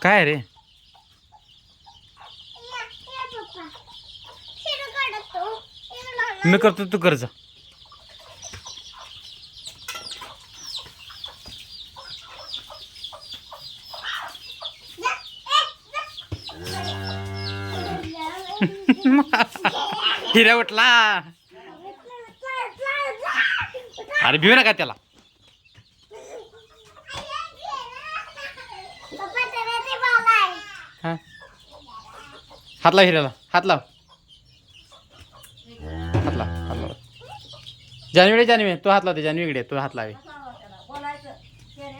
काय रे? मी करतो तू कर जा. हिऱ्या उठला. अरे भिऊ नका त्याला. हा हात लाव हिऱ्याला. हात लाव. हात लाव. हात लाव. जानवी जानवी तू हात लावते. जानवी इकडे तू हात लावे.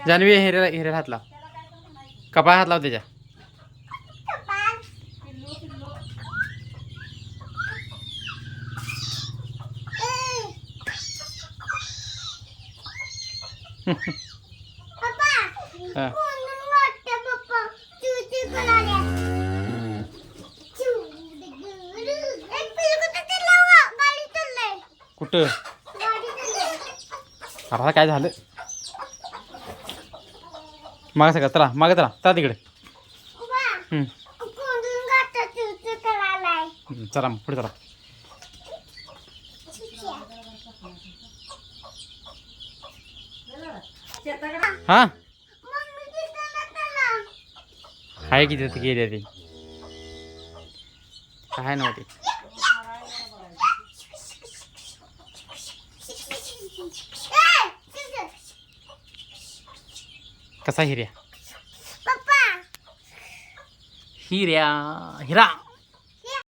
जानवी हिऱ्याला हिऱ्याला हात लाव. कपाळ हात लाव त्याच्या. कुठं आता काय झालं? माग सगळं चला. मागे चला. चला तिकडे. चला पुढे चला. हा आहे की तिथे गेली ती काय नव्हती. कसा हिऱ्या? हिऱ्या हिरा